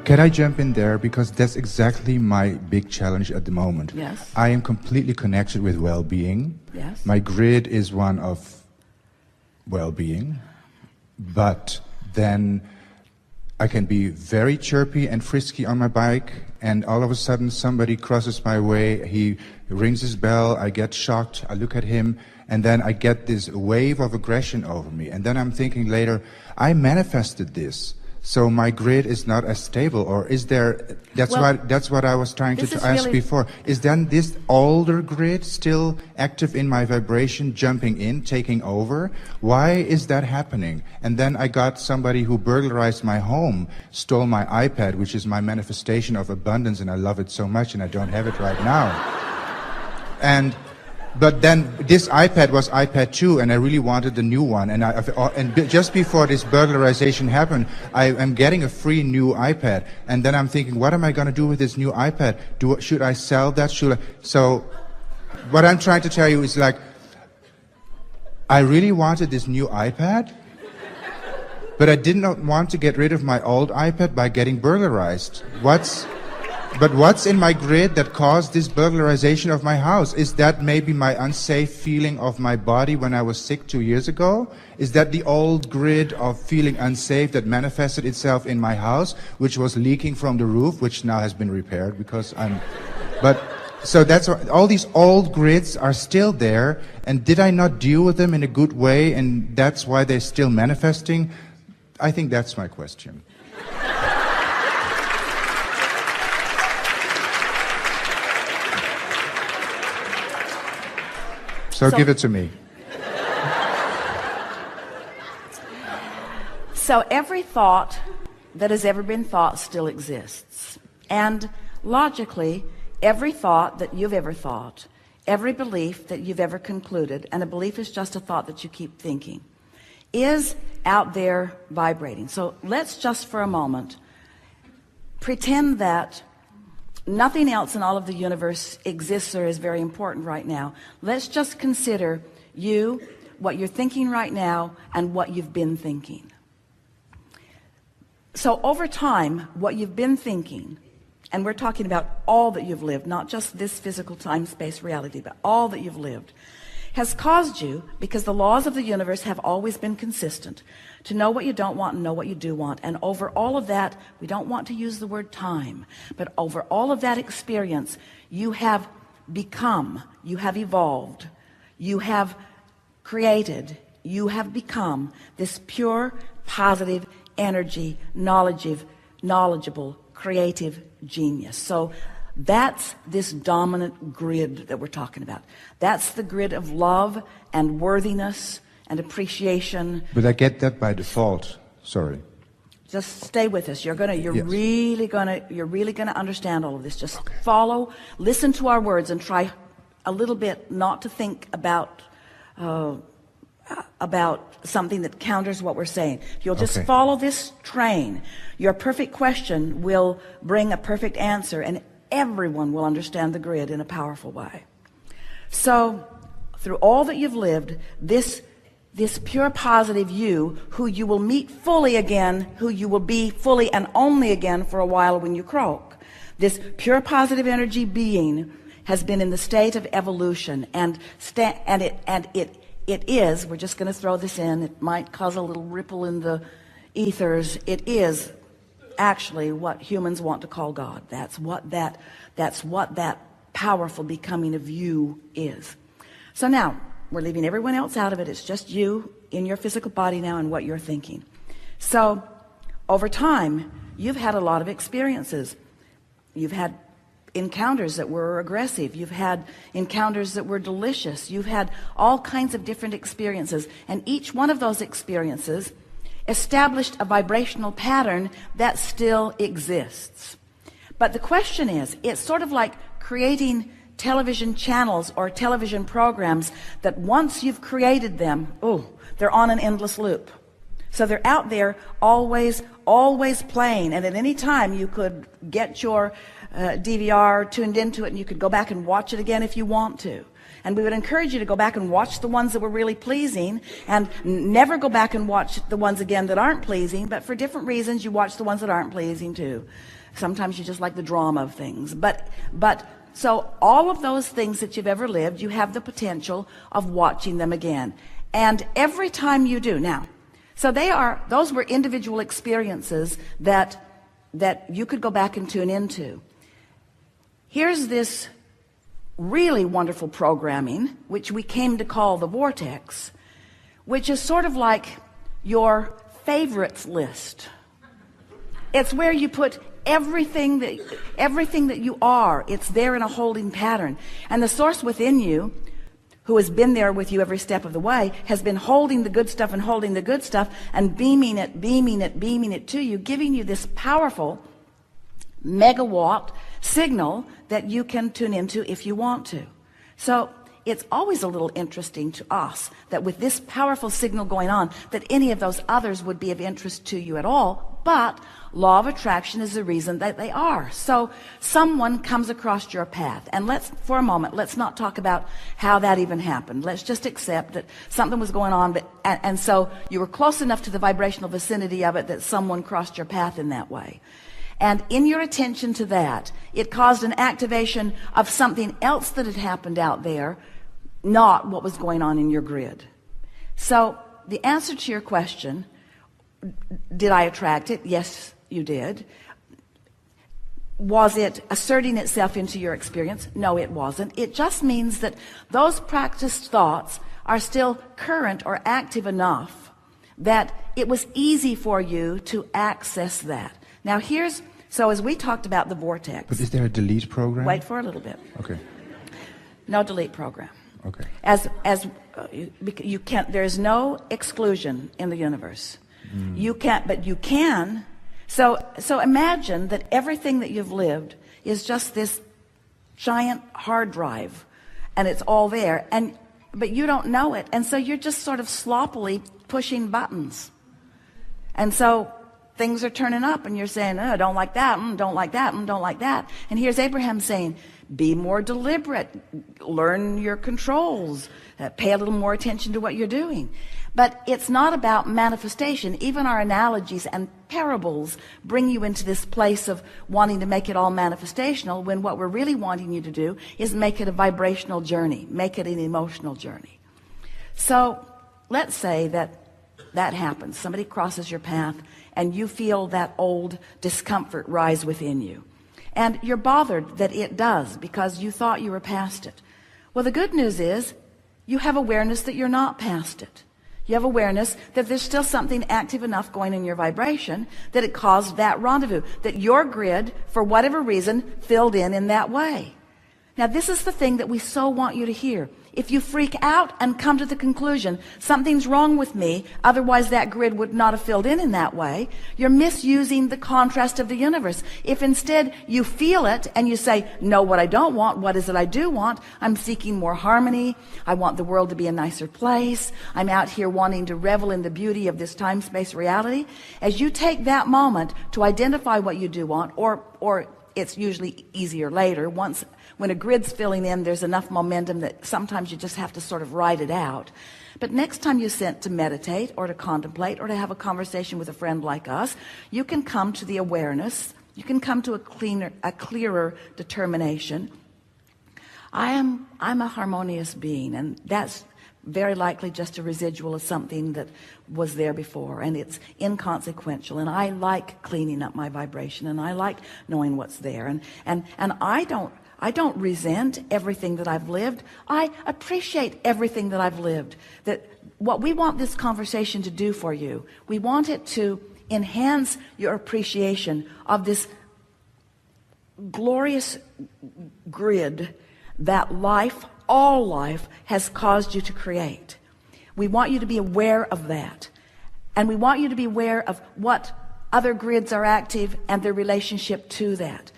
Can I jump in there? Because that's exactly my big challenge at the moment. Yes. I am completely connected with well-being. Yes. My grid is one of well-being, but then I can be very chirpy and frisky on my bike, and all of a sudden somebody crosses my way, he rings his bell, I get shocked, I look at him, and then I get this wave of aggression over me. And then I'm thinking later, I manifested this. So my grid is not as stable, or is there, that's what I was trying to ask really before. Is then this older grid still active in my vibration, jumping in, taking over? Why is that happening? And then I got somebody who burglarized my home, stole my iPad, which is my manifestation of abundance, and I love it so much, and I don't have it right now. But then this iPad was iPad 2, and I really wanted the new one. And just before this burglarization happened, I am getting a free new iPad. And then I'm thinking, what am I going to do with this new iPad? Should I sell that? So what I'm trying to tell you is like, I really wanted this new iPad, but I did not want to get rid of my old iPad by getting burglarized. But what's in my grid that caused this burglarization of my house? Is that maybe my unsafe feeling of my body when I was sick 2 years ago? Is that the old grid of feeling unsafe that manifested itself in my house, which was leaking from the roof, which now has been repaired because so that's all these old grids are still there, and did I not deal with them in a good way, and that's why they're still manifesting? I think that's my question. So give it to me. So every thought that has ever been thought still exists. And logically, every thought that you've ever thought, every belief that you've ever concluded, and a belief is just a thought that you keep thinking, is out there vibrating. So let's just for a moment pretend that nothing else in all of the universe exists or is very important right now. Let's just consider you, what you're thinking right now, and what you've been thinking. So over time, what you've been thinking, and we're talking about all that you've lived, not just this physical time-space reality, but all that you've lived, has caused you, because the laws of the universe have always been consistent, to know what you don't want and know what you do want. And over all of that, we don't want to use the word time, but over all of that experience, you have become, you have evolved, you have created, you have become this pure, positive energy, knowledgeable, creative genius. So that's this dominant grid that we're talking about. That's the grid of love and worthiness and appreciation. But I get that by default. Sorry. Just stay with us. You're really gonna understand all of this. Just okay. Follow, listen to our words, and try a little bit not to think about something that counters what we're saying. If you'll just follow this train, your perfect question will bring a perfect answer, and everyone will understand the grid in a powerful way. So through all that you've lived, this pure positive you, who you will meet fully again, who you will be fully and only again for a while when you croak, this pure positive energy being has been in the state of evolution, and it is, we're just going to throw this in, it might cause a little ripple in the ethers, it is actually what humans want to call God. That's what that powerful becoming of you is. So now we're leaving everyone else out of it. It's just you in your physical body now and what you're thinking. So over time, you've had a lot of experiences. You've had encounters that were aggressive. You've had encounters that were delicious. You've had all kinds of different experiences, and each one of those experiences established a vibrational pattern that still exists. But the question is, it's sort of like creating television channels or television programs that once you've created them, they're on an endless loop. So they're out there always playing, and at any time you could get your DVR tuned into it, and you could go back and watch it again if you want to. And we would encourage you to go back and watch the ones that were really pleasing, and never go back and watch the ones again that aren't pleasing, but for different reasons you watch the ones that aren't pleasing too. Sometimes you just like the drama of things. But so all of those things that you've ever lived, you have the potential of watching them again. And every time you do, now, so those were individual experiences that you could go back and tune into. Here's this really wonderful programming, which we came to call the vortex, which is sort of like your favorites list. It's where you put everything that you are. It's there in a holding pattern. And the source within you, who has been there with you every step of the way, has been holding the good stuff and holding the good stuff and beaming it to you, giving you this powerful megawatt signal that you can tune into if you want to. So it's always a little interesting to us that with this powerful signal going on, that any of those others would be of interest to you at all. But law of attraction is the reason that they are. So someone comes across your path, and for a moment, let's not talk about how that even happened. Let's just accept that something was going on, and so you were close enough to the vibrational vicinity of it that someone crossed your path in that way. And in your attention to that, it caused an activation of something else that had happened out there, not what was going on in your grid. So the answer to your question, did I attract it? Yes, you did. Was it asserting itself into your experience? No, it wasn't. It just means that those practiced thoughts are still current or active enough that it was easy for you to access that. Now so as we talked about the vortex. But is there a delete program? Wait for a little bit. Okay. No delete program. Okay. You can't, there's no exclusion in the universe. You can't, but you can. So imagine that everything that you've lived is just this giant hard drive, and it's all there, but you don't know it, and so you're just sort of sloppily pushing buttons, and so things are turning up, and you're saying, oh, don't like that, don't like that, don't like that. And here's Abraham saying, be more deliberate, learn your controls, pay a little more attention to what you're doing. But it's not about manifestation. Even our analogies and parables bring you into this place of wanting to make it all manifestational, when what we're really wanting you to do is make it a vibrational journey, make it an emotional journey. So let's say that happens. Somebody crosses your path, and you feel that old discomfort rise within you. And you're bothered that it does, because you thought you were past it. Well, the good news is you have awareness that you're not past it. You have awareness that there's still something active enough going in your vibration that it caused that rendezvous, that your grid, for whatever reason, filled in that way. Now, this is the thing that we so want you to hear. If you freak out and come to the conclusion, something's wrong with me, otherwise that grid would not have filled in that way, you're misusing the contrast of the universe. If instead you feel it and you say, no, what I don't want, what is it I do want? I'm seeking more harmony. I want the world to be a nicer place. I'm out here wanting to revel in the beauty of this time-space reality. As you take that moment to identify what you do want, or it's usually easier later, when a grid's filling in, there's enough momentum that sometimes you just have to sort of ride it out. But next time you sit to meditate or to contemplate or to have a conversation with a friend like us, you can come to the awareness, you can come to a clearer determination. I'm a harmonious being, and that's very likely just a residual of something that was there before, and it's inconsequential, and I like cleaning up my vibration, and I like knowing what's there, and I don't resent everything that I've lived. I appreciate everything that I've lived. That what we want this conversation to do for you, we want it to enhance your appreciation of this glorious grid that life, all life, has caused you to create. We want you to be aware of that. And we want you to be aware of what other grids are active and their relationship to that.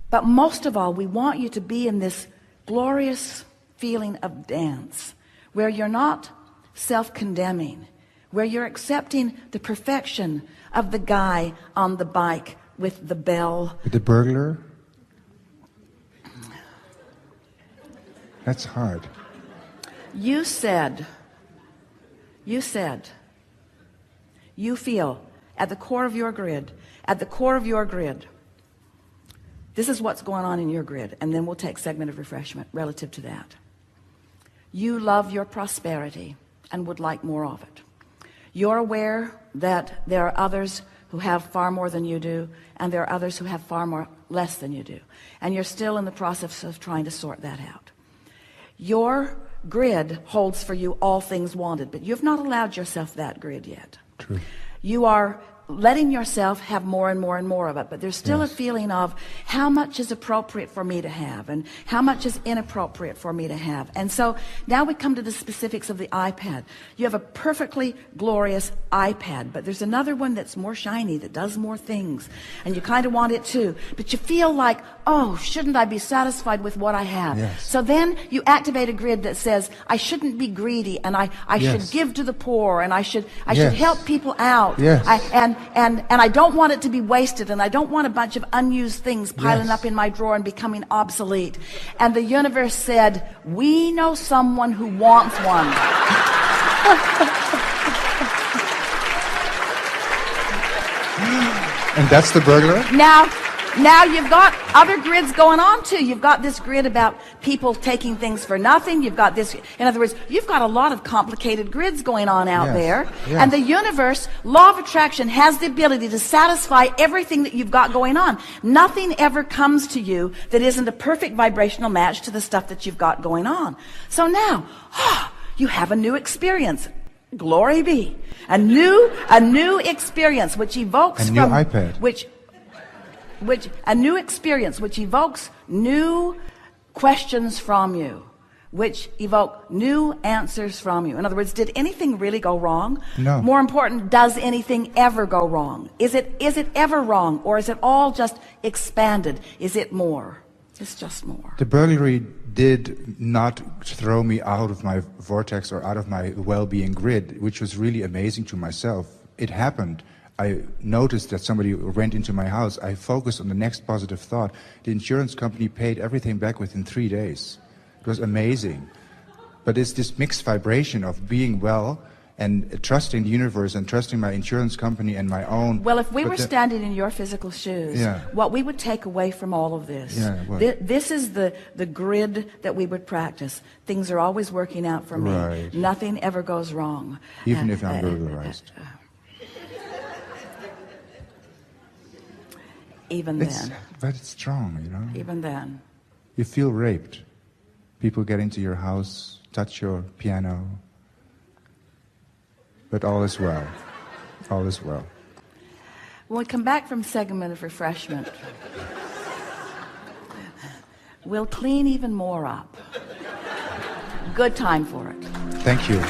But most of all, we want you to be in this glorious feeling of dance, where you're not self-condemning, where you're accepting the perfection of the guy on the bike with the bell. The burglar? That's hard. You said, you feel at the core of your grid, This is what's going on in your grid, and then we'll take segment of refreshment relative to that. You love your prosperity and would like more of it. You're aware that there are others who have far more than you do, and there are others who have far more less than you do. And you're still in the process of trying to sort that out. Your grid holds for you all things wanted, but you've not allowed yourself that grid yet. True. You are letting yourself have more and more and more of it, but there's still a feeling of how much is appropriate for me to have and how much is inappropriate for me to have. And so now we come to the specifics of the iPad. You have a perfectly glorious iPad, but there's another one that's more shiny, that does more things, and you kind of want it too, but you feel like, oh, shouldn't I be satisfied with what I have? Yes. So then you activate a grid that says I shouldn't be greedy, and I should give to the poor, and I should help people out. Yes. And I don't want it to be wasted, and I don't want a bunch of unused things piling up in my drawer and becoming obsolete. And the universe said, we know someone who wants one. And that's the burglar? Now you've got other grids going on too. You've got this grid about people taking things for nothing. You've got this, in other words, you've got a lot of complicated grids going on out there. Yes. And the universe, law of attraction, has the ability to satisfy everything that you've got going on. Nothing ever comes to you that isn't a perfect vibrational match to the stuff that you've got going on. So now, you have a new experience. Glory be. A new experience which evokes a new iPad. A new experience which evokes new questions from you, which evoke new answers from you. In other words, did anything really go wrong? No. More important, does anything ever go wrong? Is it ever wrong, or is it all just expanded? Is it more? It's just more. The burglary did not throw me out of my vortex or out of my well-being grid, which was really amazing to myself. It happened. I noticed that somebody went into my house. I focused on the next positive thought. The insurance company paid everything back within 3 days. It was amazing. But it's this mixed vibration of being well and trusting the universe and trusting my insurance company and my own. Well, if we were standing in your physical shoes, what we would take away from all of this, this is the grid that we would practice. Things are always working out for me. Right. Nothing ever goes wrong. Even if I'm burglarized. Even then. But it's strong, you know. Even then. You feel raped. People get into your house, touch your piano. But all is well. All is well. When we come back from segment of refreshment, we'll clean even more up. Good time for it. Thank you.